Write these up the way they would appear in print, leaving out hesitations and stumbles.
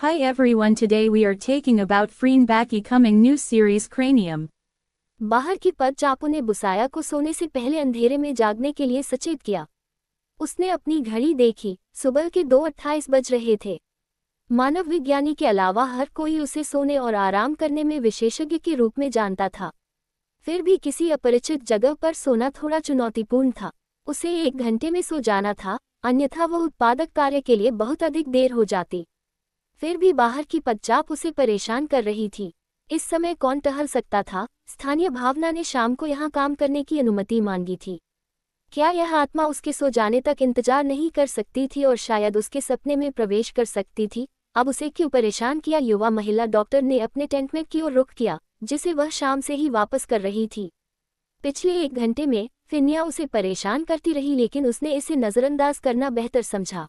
Hi everyone, today we are taking about Freen Baki coming new series Cranium. बाहर की पद चापू ने बुसाया को सोने से पहले अंधेरे में जागने के लिए सचेत किया। उसने अपनी घड़ी देखी, सुबह के 2:28 बज रहे थे। मानव विज्ञानी के अलावा हर कोई उसे सोने और आराम करने में विशेषज्ञ के रूप में जानता था। फिर भी किसी अपरिचित जगह पर सोना थोड़ा चुनौतीपूर्ण था। उसे 1 घंटे में सो जाना था, अन्यथा वह उत्पादक कार्य के लिए बहुत अधिक देर हो जाती। फिर भी बाहर की पदचाप उसे परेशान कर रही थी। इस समय कौन टहल सकता था? स्थानीय भावना ने शाम को यहाँ काम करने की अनुमति मांगी थी। क्या यह आत्मा उसके सो जाने तक इंतजार नहीं कर सकती थी और शायद उसके सपने में प्रवेश कर सकती थी? अब उसे क्यों परेशान किया? युवा महिला डॉक्टर ने अपने टेंट में की ओर रुख किया, जिसे वह शाम से ही वापस कर रही थी। पिछले 1 घंटे में फिनिया उसे परेशान करती रही, लेकिन उसने इसे नज़रअंदाज करना बेहतर समझा।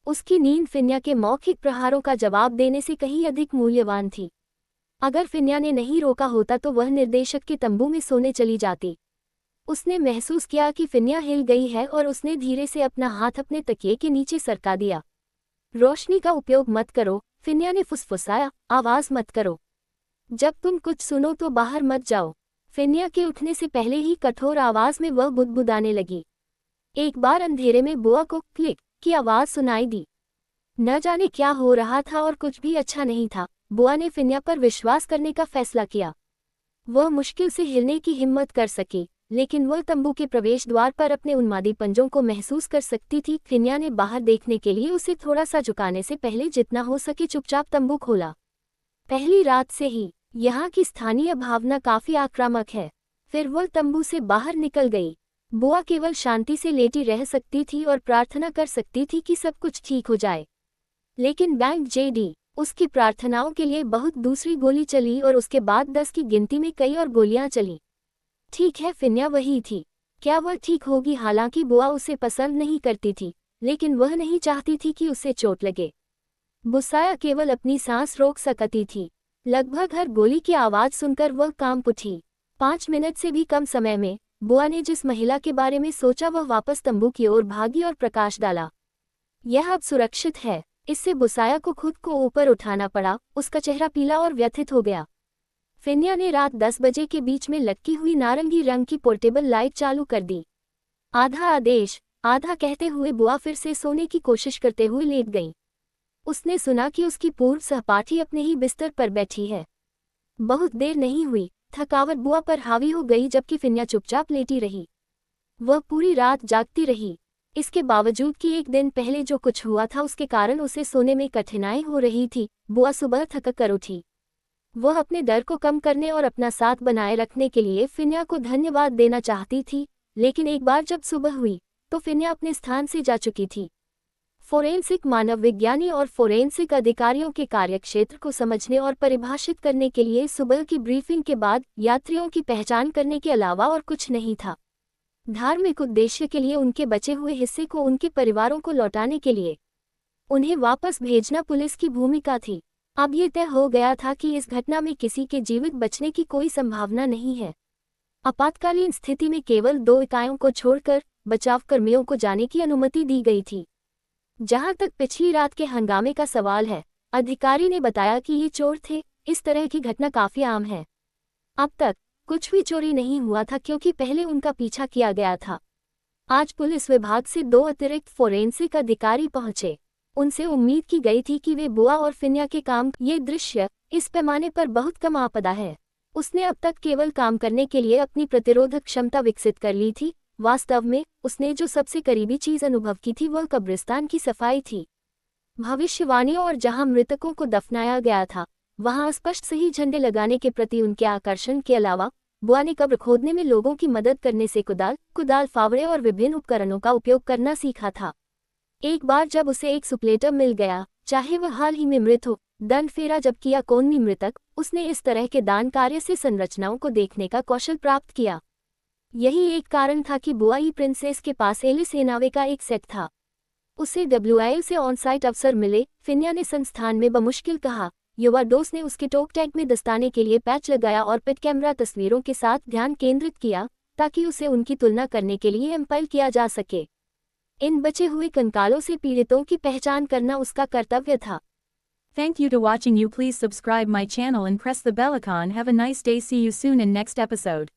उसकी नींद फिनिया के मौखिक प्रहारों का जवाब देने से कहीं अधिक मूल्यवान थी। अगर फिनिया ने नहीं रोका होता तो वह निर्देशक के तंबू में सोने चली जाती। उसने महसूस किया कि फिनिया हिल गई है और उसने धीरे से अपना हाथ अपने तकिए के नीचे सरका दिया। रोशनी का उपयोग मत करो, फिनिया ने फुसफुसाया, आवाज़ मत करो। जब तुम कुछ सुनो तो बाहर मत जाओ। फिनिया के उठने से पहले ही कठोर आवाज़ में वह बुदबुदाने लगी। एक बार अंधेरे में बुआ को क्लिक की आवाज़ सुनाई दी। न जाने क्या हो रहा था और कुछ भी अच्छा नहीं था। बुआ ने फिनिया पर विश्वास करने का फैसला किया। वह मुश्किल से हिलने की हिम्मत कर सकी, लेकिन वह तंबू के प्रवेश द्वार पर अपने उन्मादी पंजों को महसूस कर सकती थी। फिनिया ने बाहर देखने के लिए उसे थोड़ा सा झुकाने से पहले जितना हो सके चुपचाप तंबू खोला। पहली रात से ही यहाँ की स्थानीय भावना काफी आक्रामक है। फिर वह तंबू से बाहर निकल गई। बुआ केवल शांति से लेटी रह सकती थी और प्रार्थना कर सकती थी कि सब कुछ ठीक हो जाए। लेकिन बैंक जेडी, उसकी प्रार्थनाओं के लिए बहुत दूसरी गोली चली और उसके बाद 10 की गिनती में कई और गोलियां चली। ठीक है, फिनिया वही थी। क्या वह ठीक होगी? हालांकि बुआ उसे पसंद नहीं करती थी, लेकिन वह नहीं चाहती थी कि उसे चोट लगे। बुसाया केवल अपनी सांस रोक सकती थी। लगभग हर गोली की आवाज़ सुनकर वह कांप उठी। 5 मिनट से भी कम समय में बुआ ने जिस महिला के बारे में सोचा वह वापस तंबू की ओर भागी और प्रकाश डाला। यह अब सुरक्षित है। इससे बुसाया को खुद को ऊपर उठाना पड़ा। उसका चेहरा पीला और व्यथित हो गया। फिनिया ने रात 10 बजे के बीच में लटकी हुई नारंगी रंग की पोर्टेबल लाइट चालू कर दी। आधा आदेश, आधा कहते हुए बुआ फिर से सोने की कोशिश करते हुए लेट गई। उसने सुना कि उसकी पूर्व सहपाठी अपने ही बिस्तर पर बैठी है। बहुत देर नहीं हुई, थकावट बुआ पर हावी हो गई, जबकि फिनिया चुपचाप लेटी रही। वह पूरी रात जागती रही। इसके बावजूद कि 1 दिन पहले जो कुछ हुआ था उसके कारण उसे सोने में कठिनाई हो रही थी, बुआ सुबह थक कर उठी। वह अपने डर को कम करने और अपना साथ बनाए रखने के लिए फिनिया को धन्यवाद देना चाहती थी, लेकिन एक बार जब सुबह हुई तो फिनिया अपने स्थान से जा चुकी थी। फोरेंसिक मानव विज्ञानी और फोरेंसिक अधिकारियों के कार्यक्षेत्र को समझने और परिभाषित करने के लिए सुबह की ब्रीफिंग के बाद यात्रियों की पहचान करने के अलावा और कुछ नहीं था। धार्मिक उद्देश्य के लिए उनके बचे हुए हिस्से को उनके परिवारों को लौटाने के लिए उन्हें वापस भेजना पुलिस की भूमिका थी। अब ये तय हो गया था कि इस घटना में किसी के जीवित बचने की कोई संभावना नहीं है। आपातकालीन स्थिति में केवल 2 इकाइयों को छोड़कर बचावकर्मियों को जाने की अनुमति दी गई थी। जहां तक पिछली रात के हंगामे का सवाल है, अधिकारी ने बताया कि ये चोर थे। इस तरह की घटना काफी आम है। अब तक कुछ भी चोरी नहीं हुआ था क्योंकि पहले उनका पीछा किया गया था। आज पुलिस विभाग से 2 अतिरिक्त फोरेंसिक अधिकारी पहुंचे। उनसे उम्मीद की गई थी कि वे बुआ और फिनिया के काम। ये दृश्य इस पैमाने पर बहुत कम आपदा है। उसने अब तक केवल काम करने के लिए अपनी प्रतिरोधक क्षमता विकसित कर ली थी। वास्तव में उसने जो सबसे करीबी चीज अनुभव की थी वह कब्रिस्तान की सफाई थी। भविष्यवाणियों और जहां मृतकों को दफनाया गया था वहां स्पष्ट सही झंडे लगाने के प्रति उनके आकर्षण के अलावा बुआ ने कब्र खोदने में लोगों की मदद करने से कुदाल, फावड़े और विभिन्न उपकरणों का उपयोग करना सीखा था। एक बार जब उसे एक सुपलेटर मिल गया, चाहे वह हाल ही में मृत हो, दंड फेरा जबकि या कोनमी मृतक, उसने इस तरह के दान कार्य से संरचनाओं को देखने का कौशल प्राप्त किया। यही एक कारण था कि बुआई प्रिंसेस के पास एलिस एनावे का एक सेट था। उसे WIL से ऑन-साइट अवसर मिले। फिनिया ने संस्थान में बमुश्किल कहा। युवा दोस्त ने उसके टोक टैग में दस्ताने के लिए पैच लगाया और पिट कैमरा तस्वीरों के साथ ध्यान केंद्रित किया ताकि उसे उनकी तुलना करने के लिए एम्पाइल किया जा सके। इन बचे हुए कंकालों से पीड़ितों की पहचान करना उसका कर्तव्य था। Thank you to watching. You please subscribe my channel and press the bell icon. Have a nice day. See you soon in next episode.